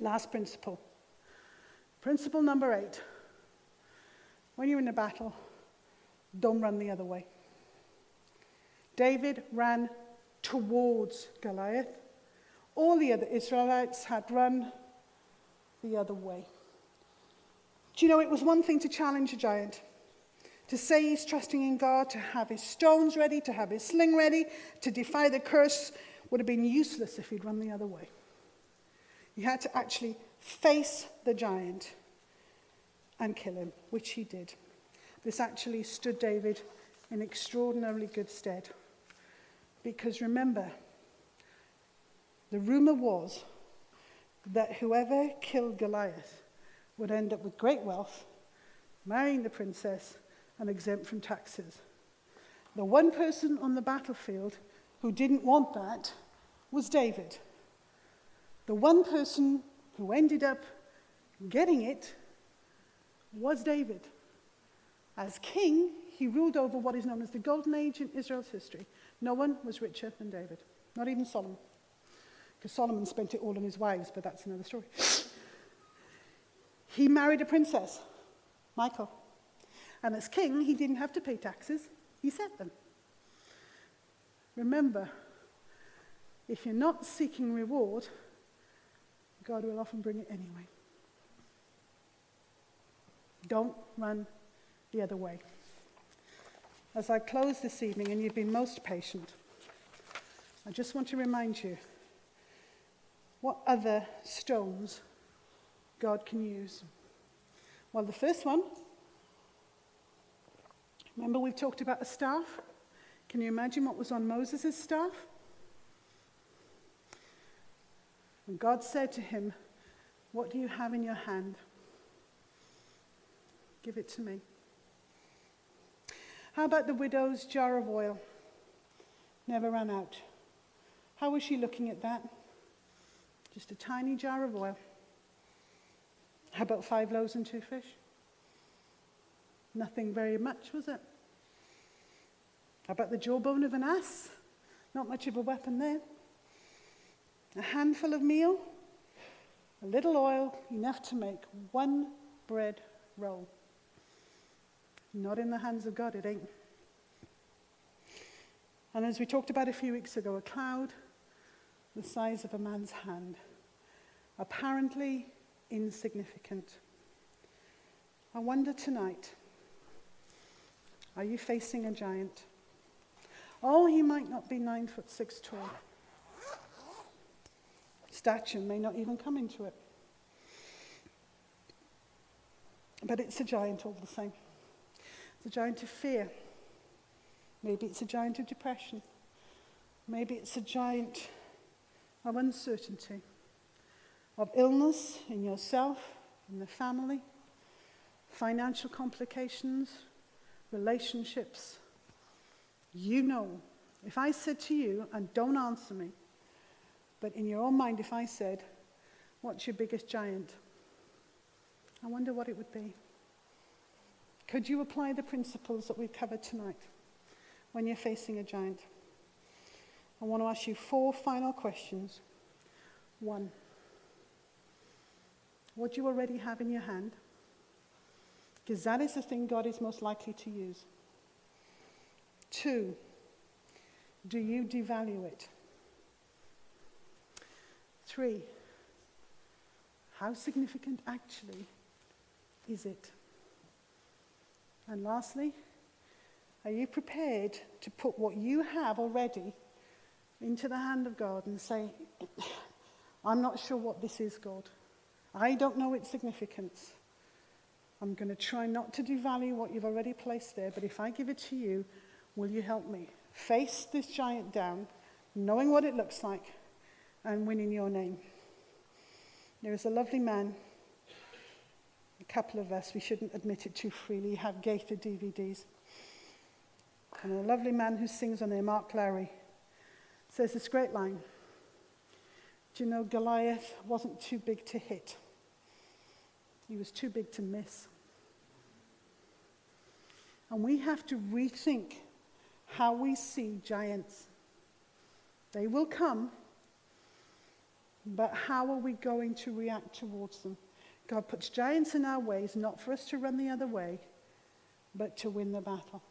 Last principle. Principle number 8. When you're in a battle, don't run the other way. David ran towards Goliath. All the other Israelites had run the other way. Do you know, it was one thing to challenge a giant, to say he's trusting in God, to have his stones ready, to have his sling ready, to defy the curse. Would have been useless if he'd run the other way. He had to actually face the giant and kill him, which he did. This actually stood David in extraordinarily good stead. Because remember, the rumor was that whoever killed Goliath would end up with great wealth, marrying the princess, and exempt from taxes. The one person on the battlefield who didn't want that was David. The one person who ended up getting it was David. As king, he ruled over what is known as the Golden Age in Israel's history. No one was richer than David, not even Solomon. Because Solomon spent it all on his wives, but that's another story. He married a princess, Michal. And as king, he didn't have to pay taxes, he set them. Remember, if you're not seeking reward, God will often bring it anyway. Don't run the other way. As I close this evening, and you've been most patient, I just want to remind you what other stones God can use. Well, the first one, remember we've talked about a staff? Can you imagine what was on Moses' staff? And God said to him, "What do you have in your hand? Give it to me." How about the widow's jar of oil? Never ran out. How was she looking at that? Just a tiny jar of oil. How about 5 loaves and 2 fish? Nothing very much, was it? How about the jawbone of an ass? Not much of a weapon there. A handful of meal, a little oil, enough to make 1 bread roll. Not in the hands of God, it ain't. And as we talked about a few weeks ago, a cloud the size of a man's hand, apparently insignificant. I wonder tonight, are you facing a giant? Oh, he might not be 9'6" tall. Stature may not even come into it. But it's a giant all the same. It's a giant of fear. Maybe it's a giant of depression. Maybe it's a giant of uncertainty, of illness in yourself, in the family, financial complications, relationships. You know, if I said to you, and don't answer me, but in your own mind, if I said, "What's your biggest giant?" I wonder what it would be. Could you apply the principles that we've covered tonight when you're facing a giant? I want to ask you 4 final questions. 1, what do you already have in your hand? Because that is the thing God is most likely to use. 2, do you devalue it? 3, how significant actually is it? And lastly, are you prepared to put what you have already into the hand of God and say, "I'm not sure what this is, God. I don't know its significance. I'm going to try not to devalue what you've already placed there, but if I give it to you, will you help me face this giant down, knowing what it looks like, and win in your name?" There is a lovely man, a couple of us, we shouldn't admit it too freely, have gated DVDs. And a lovely man who sings on there, Mark Lowry, says this great line. Do you know, Goliath wasn't too big to hit. He was too big to miss. And we have to rethink how we see giants. They will come, But how are we going to react towards them? God puts giants in our ways, not for us to run the other way, but to win the battle.